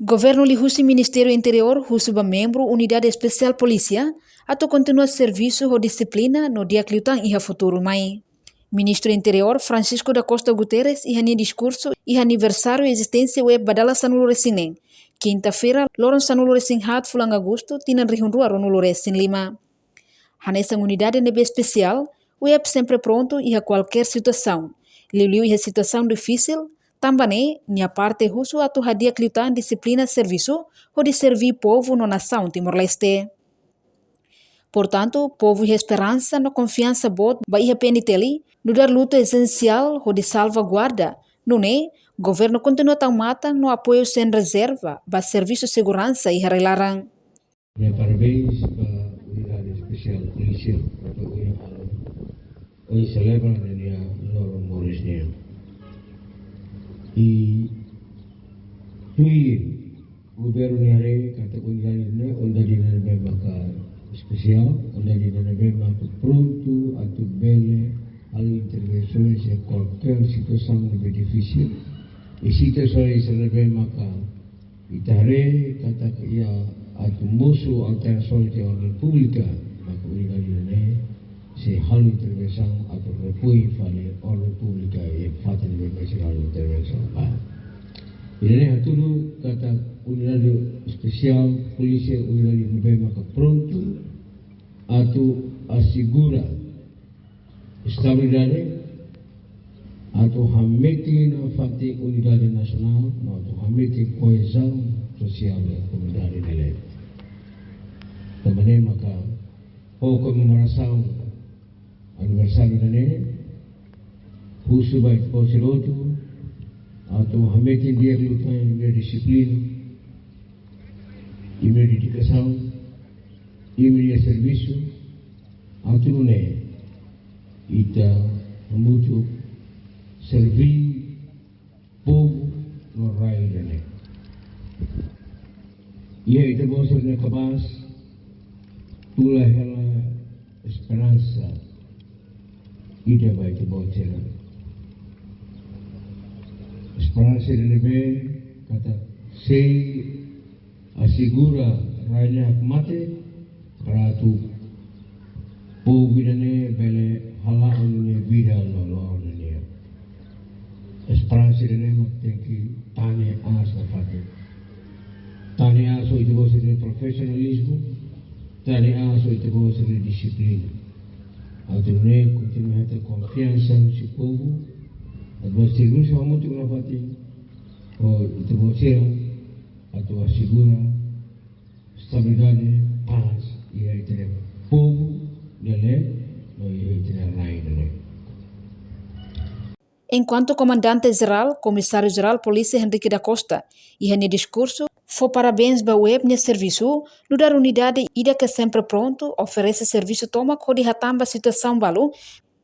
Governo lihusi Ministério Interior husuba membro Unidade Especial Polícia atau continua serviço ou disciplina no dia cliutang iha futuro mai. Ministro Interior Francisco da Costa Guterres ihani discurso iha aniversário existência web badala sanulu resinen. Quinta-feira, loron sanulu resin hat fulang Agosto tinan rihunrua ronulu resin 5. Hanessa unidade nebe especial, web sempre pronto iha qualquer situação. Liu iha situação difícil, também, nia parte husu atau hadia kliutan disiplina serviço ou de servir povo no nação Timor-Leste. Portanto, povo e esperança no confiança bot ba iha peniteli no dar luta essencial ou de salvaguarda. No ne, governo continua tão matang no apoio sem reserva ba serviço segurança iha relarang. Parabéns para a unidade especial policial atau hoy celebra el día Loro Morisnia. Y fui governo hari kata unidade maka especial, unidade maka pronto atau bele al intervenções em qualquer situação difícil. E situações maka itare kata ia atau musuh alterações de ordem pública maka unidade se hal intervenção atau repui fale ordem pública e fatan hal intervenção. Ini hatulu kata unidade especial polícia unidade maka pronto atau assegura estabilidade atau hamete na fati unidade nasional atau hamete coesão social da comunidade dele. Também maka comemoração aniversário dele husu baik posilotu atau hamete dia lutan dia disiplin ime dedikação ime dia serviço atau ne ita mutu servir povo no raio dele. Ia ita bosa na capaz tula ela esperança ida vai te bosa. Esperança dele kata se assegura raia mate ratu povo dele bele halaan ne vida no ne. Esperança dele tem que tane asa fate. Tane asa itu bosa de profissionalismo, tane asa itu bosa de disciplina. Atau ne continua a ter confiança no seu povo. Advance serviço vamos ter uma fati. O itu bosa atau assegura estabilidade, paz e aí ter povo dele, no aí ter raio dele. Enquanto comandante-geral, comissário-geral Polícia Henrique da Costa, e no discurso, foi parabéns para o web no serviço, no dar unidade ida que sempre pronto, oferece serviço toma de hatamba situação balu,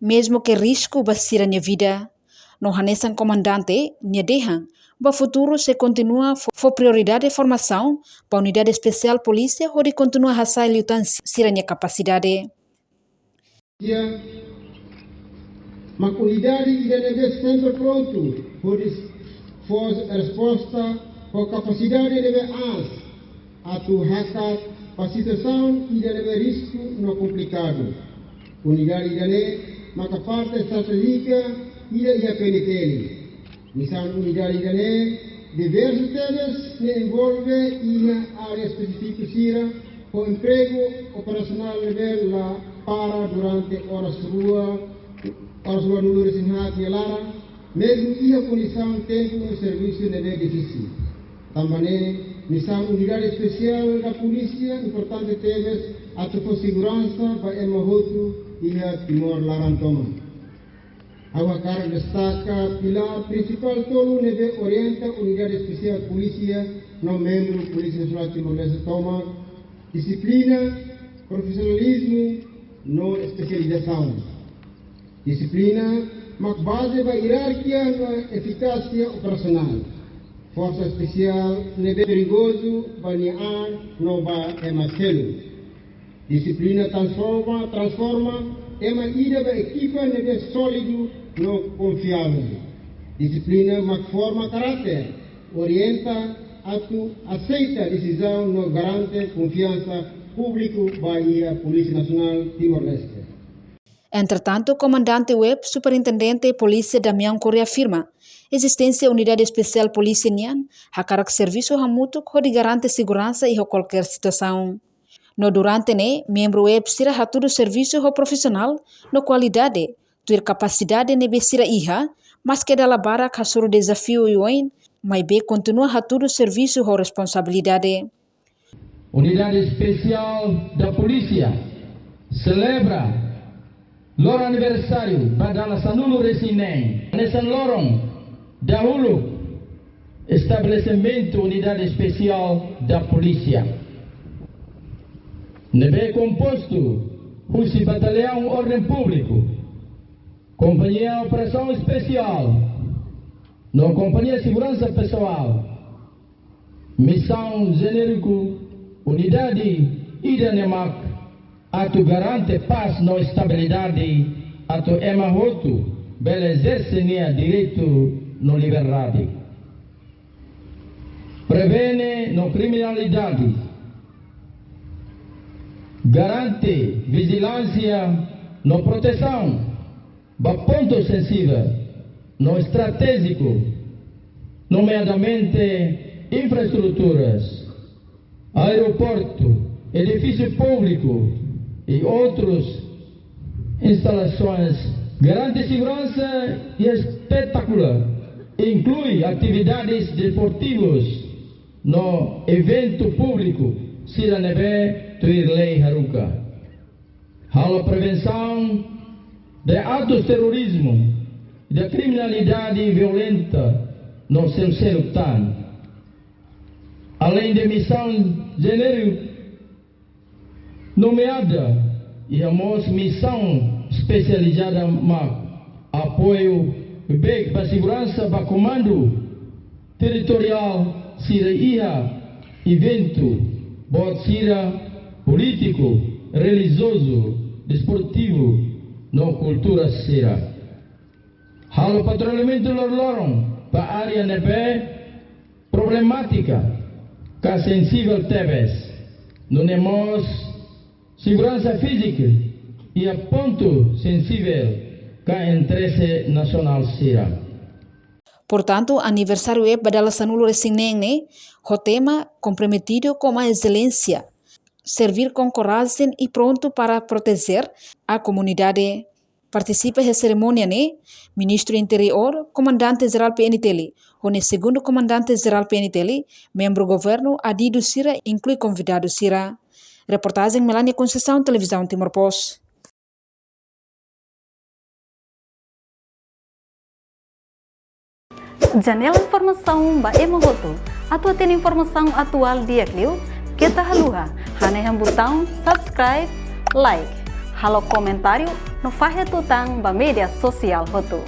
mesmo que risco basira na vida. No hanesan comandante, nia dehan, ba futuro se continua for prioridade de formação para unidade especial polícia, onde continua a hasil lutan siranya capacidade. Mas unidade deve sempre pronto for resposta por capacidade deve atu hakat para situação e deve risco no complicado. Unidade deve maka parte estratégica ia peniteli. Misal unidade deve diversos temas que envolve ia área específica sira o emprego operacional level la para durante horas rua nulu resinhat ni lara, mesmo ia condição tempo no serviço de difícil. Também missão unidade especial da polícia importante temas atau segurança para emahotu ia Timor Larantoma. Awakar destaca pilar principal tolu nebe orienta unidade especial polícia no membro polícia nacional Timor-Leste toma disciplina, profissionalismo, no especialização. Disciplina, mas base da hierarquia na eficácia operacional. Força especial, nebe perigoso, baniar, não vai emaselo. Disciplina transforma, ema ida da equipa nebe sólido, não confiável. Disciplina, mas forma caráter, orienta, aceita a decisão não garante confiança público bagi a Polícia Nacional Timor-Leste. Entretanto, o comandante web Superintendente Polícia Damião Correa afirma existência unidade especial polícia nian hakarak serviço hamutuk ho garante segurança e qualquer situação. No durante membro web sira hatudo serviço ho profissional no qualidade, tuir capacidade nebe sira iha, mas que da labara kasuru desafio ioin, mas be continua hatudo serviço ho responsabilidade. Unidade Especial da Polícia celebra loro aniversário pada Sanulu Resinem. Nesan lorong dahulu estabelecimento Unidade Especial da Polícia. Nebe composto Polícia Batalhão Ordem Público, Companhia Operação Especial, no Companhia Segurança Pessoal, Missão Genérico, Unidade Idanemak, atu garante paz no estabilidade, atu emahotu, bel exercenia direito no liberdade. Prevene no criminalidade, garante vigilância no proteção, ba ponto sensível, no estratégico, nomeadamente infraestruturas, aeroporto, edifício público e outras instalações. Garante segurança e espetacular. Inclui atividades desportivas no evento público. Sira nebe tuir lei haruka. Halo prevenção de atos terrorismo e da criminalidade violenta no seu selutan. Além de missão genérica nomeada e a missão especializada no apoio para a segurança para comando territorial sira evento bot sira político, religioso, desportivo no cultura sira. Halo patrulhamento lorong para área nebe problemática que sensível tebes. Não temos segurança física e a ponto sensível que interesse nacional sira. Portanto, aniversário é badala Sanulu Resinem, o tema comprometido com a excelência, servir com coragem e pronto para proteger a comunidade. Participa da cerimônia, Ministro Interior, Comandante-Geral PNTL, o segundo Comandante-Geral PNTL, membro do governo Adido Sira, inclui convidado Sira. Reportagem Melania Conceição, Televisão Timor Post. Janela informação ba emohoto. Atua tem informação atual dia Clio. Kita haluha. Hane yang botão subscribe, like. Halo comentário no fahe tutang ba media sosial hoto.